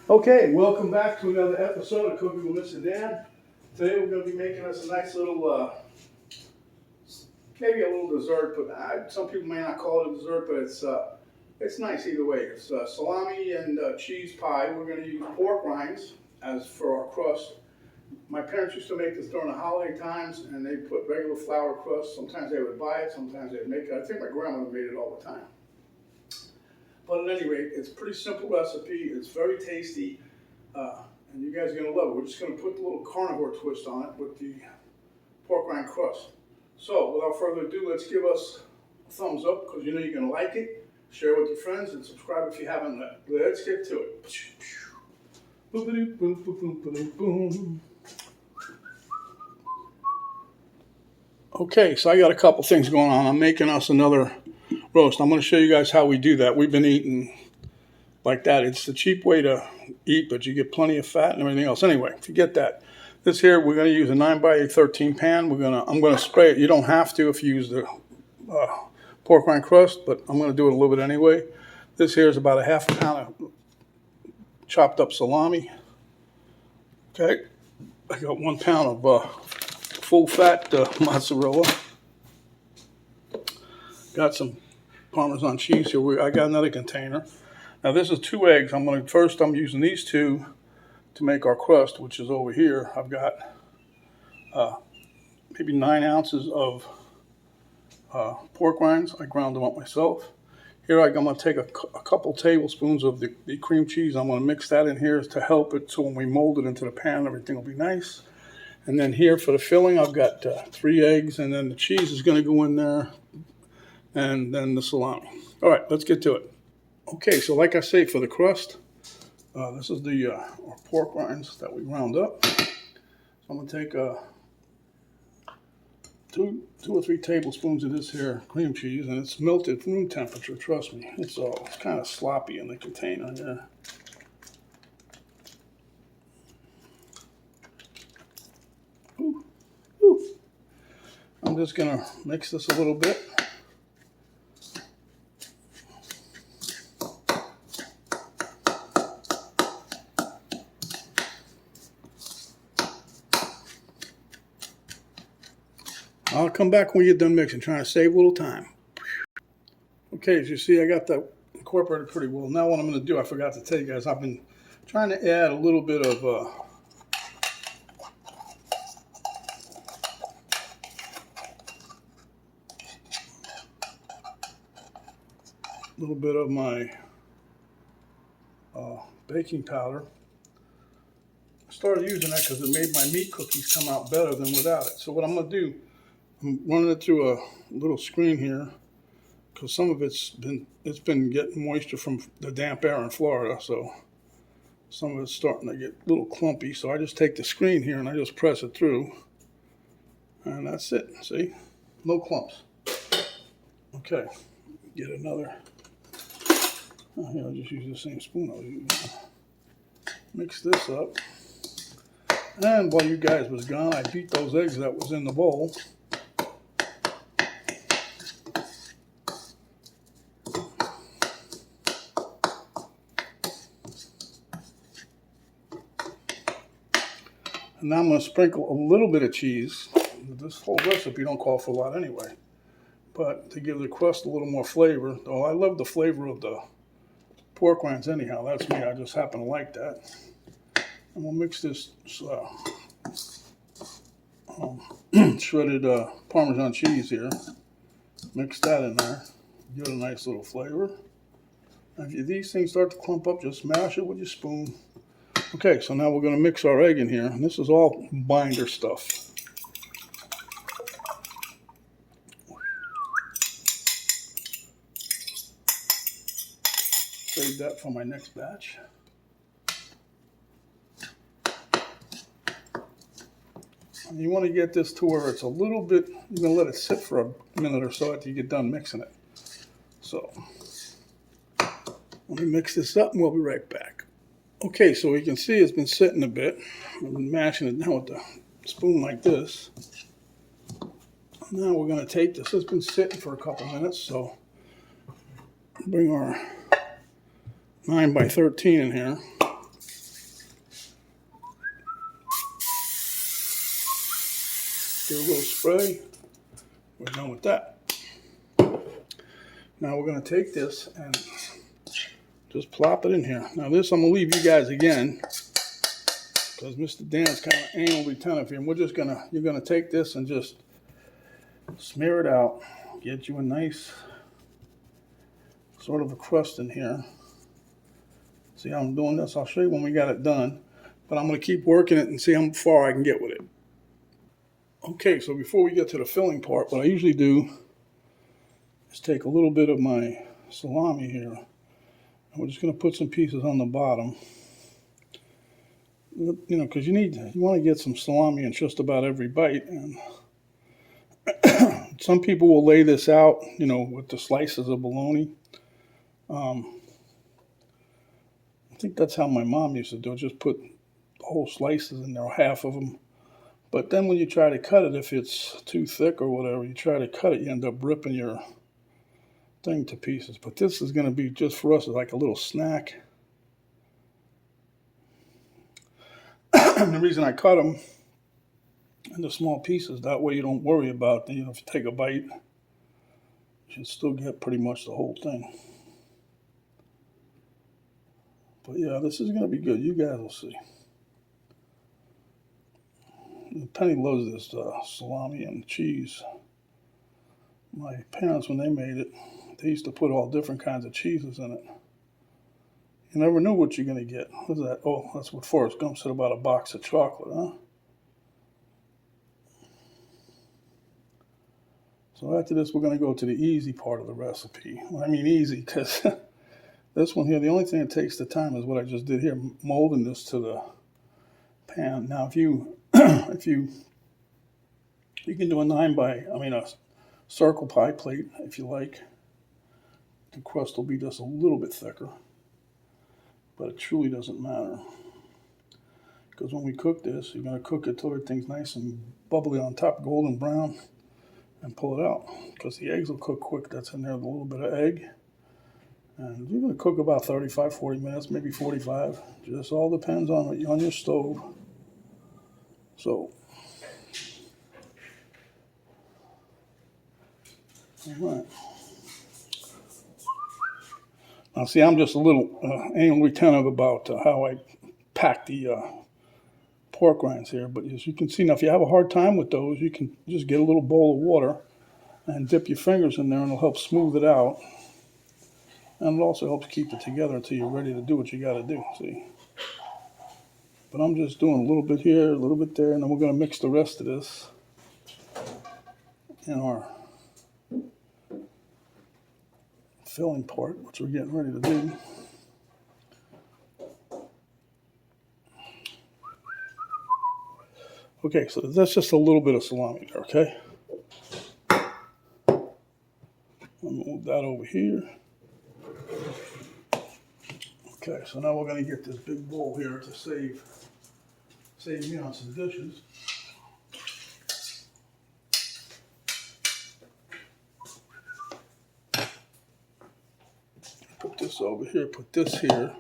Okay, welcome back to another episode of Cooking with Mr. Dan. Today we're going to be making us a nice little, maybe a little dessert, but some people may not call it a dessert, but it's nice either way. It's salami and cheese pie. We're going to use pork rinds as for our crust. My parents used to make this during the holiday times, and they put regular flour crust. Sometimes they would buy it, sometimes they'd make it. I think my grandmother made it all the time. But at any rate, it's a pretty simple recipe. It's very tasty, and you guys are going to love it. We're just going to put the little carnivore twist on it with the pork rind crust. So, without further ado, let's give us a thumbs up because you know you're going to like it. Share with your friends and subscribe if you haven't yet. Let's get to it. Boom, boom, boom, boom, boom, boom. Okay, so I got a couple things going on. I'm making us another roast. I'm going to show you guys how we do that. We've been eating like that. It's the cheap way to eat, but you get plenty of fat and everything else. Anyway, forget that. This here, we're going to use a 9x13 pan. I'm going to spray it. You don't have to if you use the pork rind crust, but I'm going to do it a little bit anyway. This here is about a half a pound of chopped up salami. Okay, I got 1 pound of full fat mozzarella. Got some Parmesan cheese here. I got another container. Now this is 2 eggs. I'm using these 2 to make our crust, which is over here. I've got maybe 9 ounces of pork rinds. I ground them up myself. Here I'm going to take a couple tablespoons of the cream cheese. I'm going to mix that in here to help it so when we mold it into the pan, everything will be nice. And then here for the filling, I've got 3 eggs, and then the cheese is going to go in there, and then the salami. All right, let's get to it. Okay, so like I say, for the crust, this is the our pork rinds that we ground up. So I'm going to take 2 or 3 tablespoons of this here cream cheese, and it's melted room temperature, trust me. It's kind of sloppy in the container here. Ooh, ooh. I'm just going to mix this a little bit. I'll come back when you're done mixing, trying to save a little time. Okay, as you see, I got that incorporated pretty well. Now what I'm going to do, I forgot to tell you guys, I've been trying to add a little bit of my baking powder. I started using that because it made my meat cookies come out better than without it. So what I'm going to do, I'm running it through a little screen here because some of it's been getting moisture from the damp air in Florida, so some of it's starting to get a little clumpy. So I just take the screen here and I just press it through, and that's it. See, no clumps. Okay, get another. Here, I'll just use the same spoon I was using. Mix this up, and while you guys was gone, I beat those eggs that was in the bowl. And now I'm going to sprinkle a little bit of cheese. This whole recipe don't call for a lot anyway, but to give the crust a little more flavor. Though I love the flavor of the pork rinds anyhow. That's me. I just happen to like that. And we'll mix this shredded Parmesan cheese here. Mix that in there. Give it a nice little flavor. And if these things start to clump up, just mash it with your spoon. Okay, so now we're going to mix our egg in here. And this is all binder stuff. Save that for my next batch. And you want to get this to where it's a little bit, you're going to let it sit for a minute or so after you get done mixing it. So, let me mix this up and we'll be right back. Okay, so you can see it's been sitting a bit. I've been mashing it down with the spoon like this. Now we're going to take this. It's been sitting for a couple minutes, so bring our 9x13 in here. Give it a little spray. We're done with that. Now we're going to take this and just plop it in here. Now this I'm going to leave you guys again because Mr. Dan's kind of anal retentive here. And we're just you're going to take this and just smear it out. Get you a nice sort of a crust in here. See how I'm doing this? I'll show you when we got it done. But I'm going to keep working it and see how far I can get with it. Okay, so before we get to the filling part, what I usually do is take a little bit of my salami here. And we're just going to put some pieces on the bottom. You know, because you want to get some salami in just about every bite. And some people will lay this out, you know, with the slices of bologna. I think that's how my mom used to do it. Just put whole slices in there, half of them. But then when you try to cut it, if it's too thick or whatever, you try to cut it, you end up ripping your thing to pieces. But this is going to be just for us like a little snack. And the reason I cut them into small pieces, that way you don't worry about, you know, if you take a bite, you should still get pretty much the whole thing. But yeah, this is going to be good. You guys will see. Penny loves this salami and cheese. My parents, when they made it, they used to put all different kinds of cheeses in it. You never knew what you're going to get. What's that? Oh, that's what Forrest Gump said about a box of chocolate, huh? So after this, we're going to go to the easy part of the recipe. Well, I mean easy because this one here, the only thing that takes the time is what I just did here, molding this to the pan. Now, if you can do a circle pie plate if you like. The crust will be just a little bit thicker, but it truly doesn't matter. Because when we cook this, you're going to cook it till everything's nice and bubbly on top, golden brown, and pull it out. Because the eggs will cook quick. That's in there with a little bit of egg. And you're going to cook about 35, 40 minutes, maybe 45. Just all depends on your stove. So, all right. Now, see, I'm just a little anal retentive about how I pack the pork rinds here. But as you can see, now, if you have a hard time with those, you can just get a little bowl of water and dip your fingers in there, and it'll help smooth it out. And it also helps keep it together until you're ready to do what you got to do, see. But I'm just doing a little bit here, a little bit there, and then we're going to mix the rest of this in our filling part, which we're getting ready to do. Okay, so that's just a little bit of salami there, okay? I'll move that over here. Okay, so now we're going to get this big bowl here to save me on some dishes. Put this over here, put this here.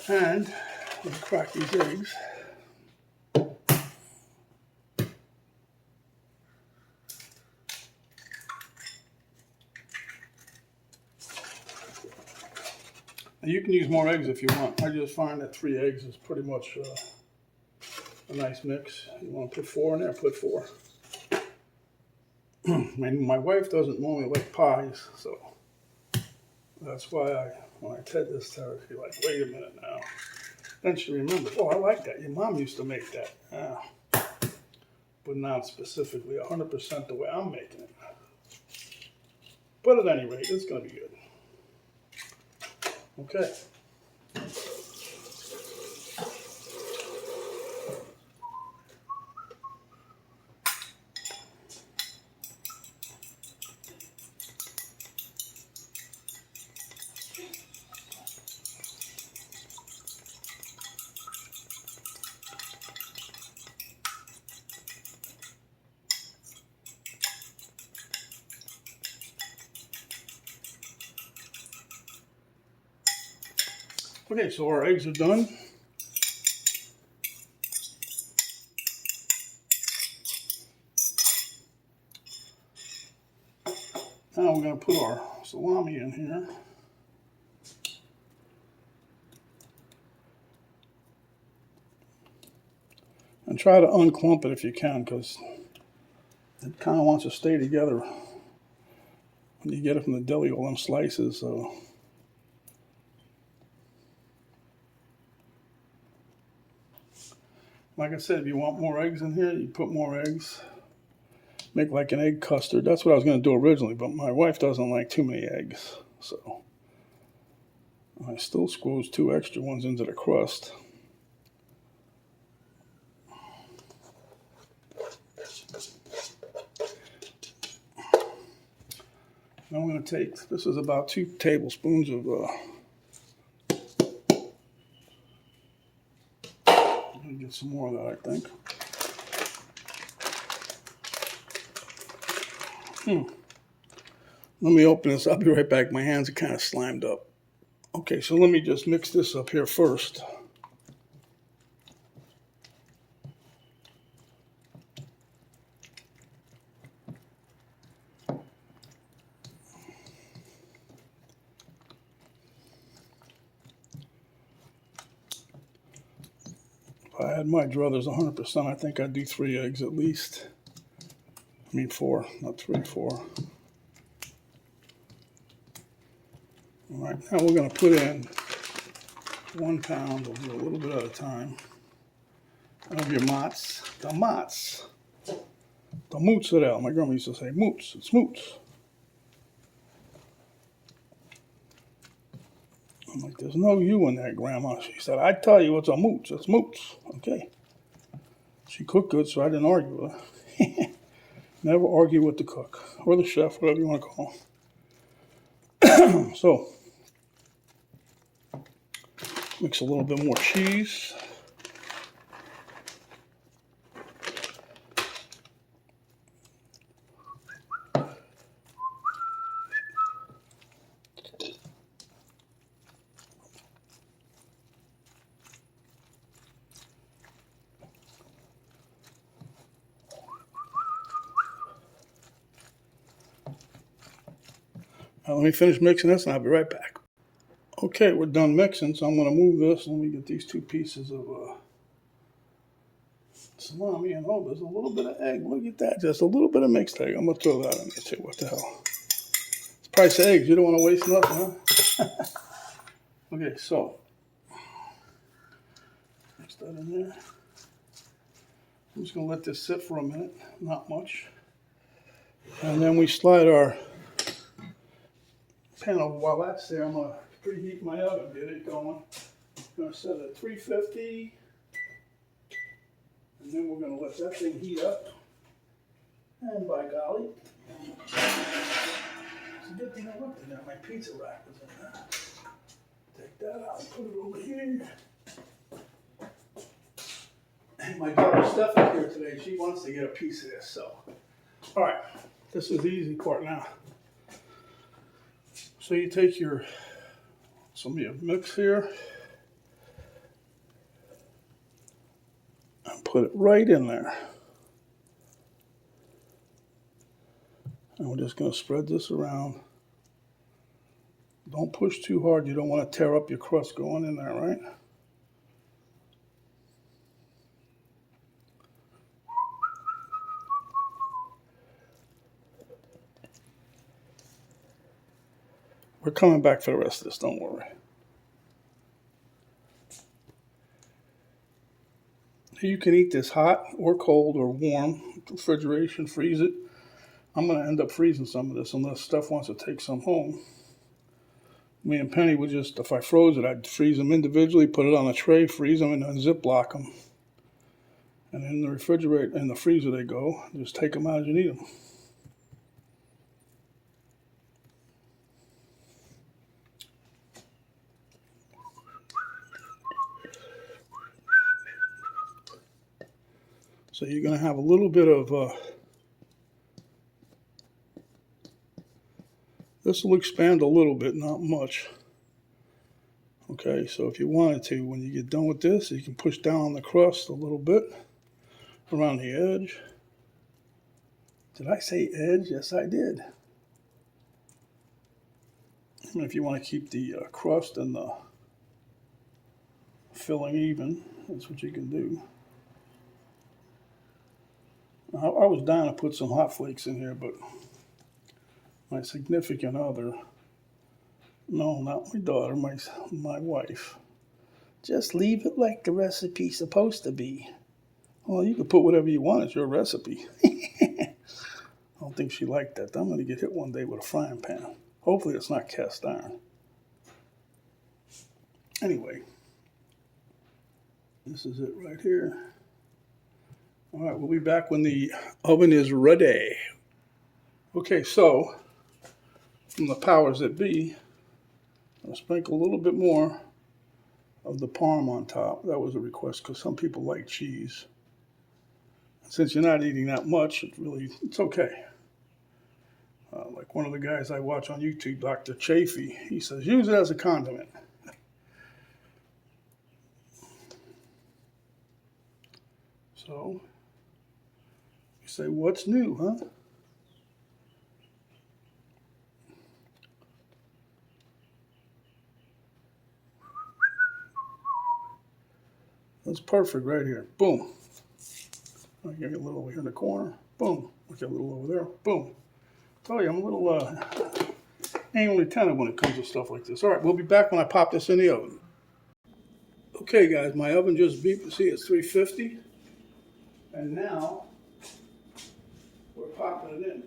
And we'll crack these eggs. Now you can use more eggs if you want. I just find that 3 eggs is pretty much a nice mix. You want to put 4 in there, put 4. My wife doesn't normally like pies, so that's why when I said this to her, she's like, wait a minute now. Then she remembered, oh, I like that. Your mom used to make that. But not specifically 100% the way I'm making it. But at any rate, it's going to be good. Okay. Okay, so our eggs are done. now we're going to put our salami in here. And try to unclump it if you can, because it kind of wants to stay together when you get it from the deli, all them slices. So, like I said, if you want more eggs in here, you put more eggs. Make like an egg custard. That's what I was going to do originally, but my wife doesn't like too many eggs. So I still squeeze 2 extra ones into the crust. Now I'm going to take, this is about 2 tablespoons of, I'm going to get some more of that, I think. Let me open this. I'll be right back. My hands are kind of slimed up. Okay, so let me just mix this up here first. If I had my druthers 100%, I think I'd do 3 eggs at least. I mean 4, not 3, 4. All right, now we're going to put in 1 pound. We'll do a little bit at a time of your the mozzarella. My grandma used to say moots. It's moots. I'm like, there's no you in there, Grandma. She said, I tell you, it's a moots. It's moots. Okay. She cooked good, so I didn't argue with her. Never argue with the cook or the chef, whatever you want to call him. So, mix a little bit more cheese. Now, let me finish mixing this and I'll be right back. Okay, we're done mixing, so I'm going to move this. Let me get these 2 pieces of salami. And oh, there's a little bit of egg. Look at that. Just a little bit of mixed egg. I'm going to throw that in there too. What the hell? It's price of eggs. You don't want to waste nothing, huh? Okay, so mix that in there. I'm just going to let this sit for a minute. Not much. And then we slide our pan over. While that's there, I'm going to preheat my oven, get it going. I'm going to set it at 350. And then we're going to let that thing heat up. And by golly, it's a good thing I looked in there. My pizza rack was in there. Take that out and put it over here. And my daughter Stephanie here today, she wants to get a piece of this. So, all right, this is the easy part now. So you take some of your mix here and put it right in there. And we're just going to spread this around. Don't push too hard. You don't want to tear up your crust going in there, right? We're coming back for the rest of this, don't worry. You can eat this hot or cold or warm, refrigeration, freeze it. I'm going to end up freezing some of this unless Steph wants to take some home. Me and Penny would just, if I froze it, I'd freeze them individually, put it on a tray, freeze them, and then Ziploc them. And in the refrigerator, in the freezer they go. Just take them out as you need them. So you're going to have a little bit of, this will expand a little bit, not much. Okay, so if you wanted to, when you get done with this, you can push down on the crust a little bit around the edge. Did I say edge? Yes, I did. I mean, if you want to keep the crust and the filling even, that's what you can do. I was dying to put some hot flakes in here, but my significant other, no, not my daughter, my wife, just leave it like the recipe's supposed to be. Well, you can put whatever you want. It's your recipe. I don't think she liked that. I'm going to get hit one day with a frying pan. Hopefully it's not cast iron. Anyway, this is it right here. All right, we'll be back when the oven is ready. Okay, so from the powers that be, I'll sprinkle a little bit more of the parm on top. That was a request because some people like cheese. Since you're not eating that much, it's okay. Like one of the guys I watch on YouTube, Dr. Chafee, he says, use it as a condiment. So, you say, what's new, huh? That's perfect right here. Boom. I get a little over here in the corner. Boom. I get a little over there. Boom. Tell you, I'm a little anally tender when it comes to stuff like this. All right, we'll be back when I pop this in the oven. Okay, guys, my oven just beeped. You see, it's 350. And now, we're popping it in.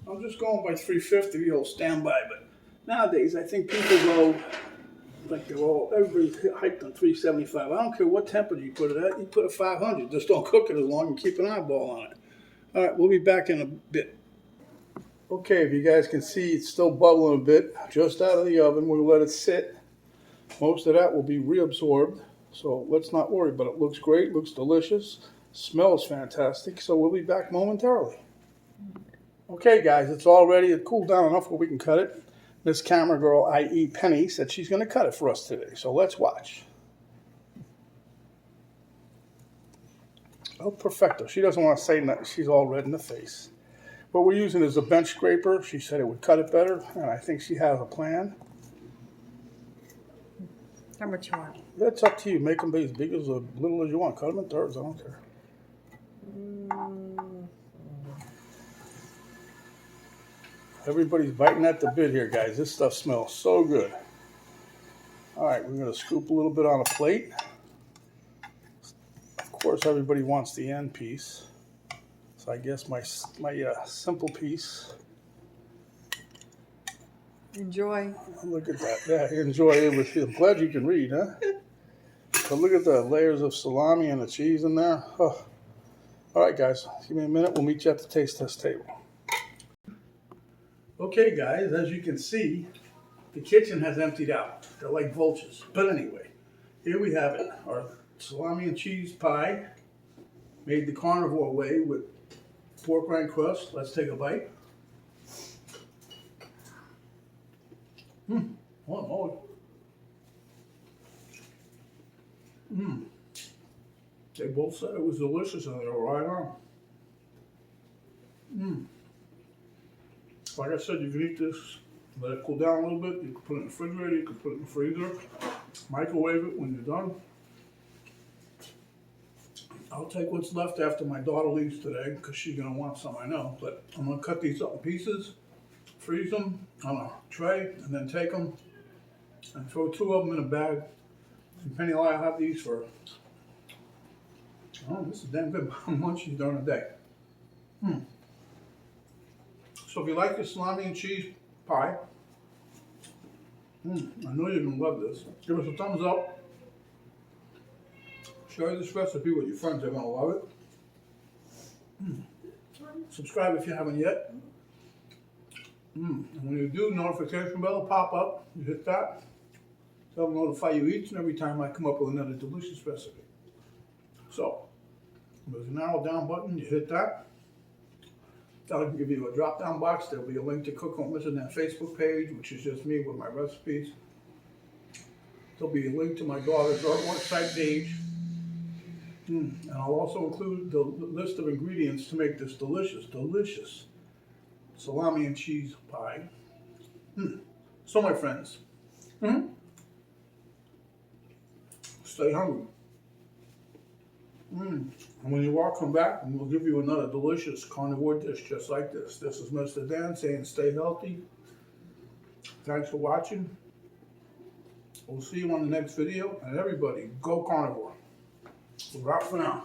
I'm just going by 350, the old standby. But nowadays, I think people go, like everybody's hyped on 375. I don't care what temperature you put it at. You put it 500. Just don't cook it as long and keep an eyeball on it. All right, we'll be back in a bit. Okay, if you guys can see, it's still bubbling a bit. Just out of the oven. We'll let it sit. Most of that will be reabsorbed. So let's not worry, but it looks great, looks delicious, smells fantastic. So we'll be back momentarily. Okay, guys, it's all ready. It cooled down enough where we can cut it. Miss Camera Girl, i.e. Penny, said she's going to cut it for us today. So let's watch. Oh, perfecto. She doesn't want to say nothing. She's all red in the face. What we're using is a bench scraper. She said it would cut it better, and I think she has a plan. How much you want? That's up to you. Make them be as big as little as you want. Cut them in thirds. I don't care. Everybody's biting at the bit here, guys. This stuff smells so good. All right, we're going to scoop a little bit on a plate. Of course, everybody wants the end piece. So I guess my simple piece. Enjoy. Look at that. Yeah, enjoy it with you. I'm glad you can read, huh? But look at the layers of salami and the cheese in there. Oh. All right, guys. Give me a minute. We'll meet you at the taste test table. Okay, guys. As you can see, the kitchen has emptied out. They're like vultures. But anyway, here we have it. Our salami and cheese pie made the carnivore way with pork rind crust. Let's take a bite. Oh. They both said it was delicious and they were right on. Like I said, you can eat this, let it cool down a little bit. You can put it in the refrigerator, you can put it in the freezer, microwave it when you're done. I'll take what's left after my daughter leaves today because she's going to want some, I know. But I'm going to cut these up in pieces, freeze them on a tray, and then take them and throw 2 of them in a bag. And Penny and I have these for, oh, this is damn good munchies during the day. So if you like the salami and cheese pie, I know you're going to love this. Give us a thumbs up. Share this recipe with your friends. They're going to love it. Subscribe if you haven't yet. And when you do, notification bell will pop up. You hit that. That'll notify you each and every time I come up with another delicious recipe. So, there's a narrow down button. You hit that. That'll give you a drop down box. There'll be a link to Cook Won't Miss It on that Facebook page, which is just me with my recipes. There'll be a link to my daughter's artwork site page. And I'll also include the list of ingredients to make this delicious salami and cheese pie. So, my friends, stay hungry. And when you all come back, we'll give you another delicious carnivore dish just like this. This is Mr. Dan saying stay healthy. Thanks for watching. We'll see you on the next video. And everybody, go carnivore. We're out for now.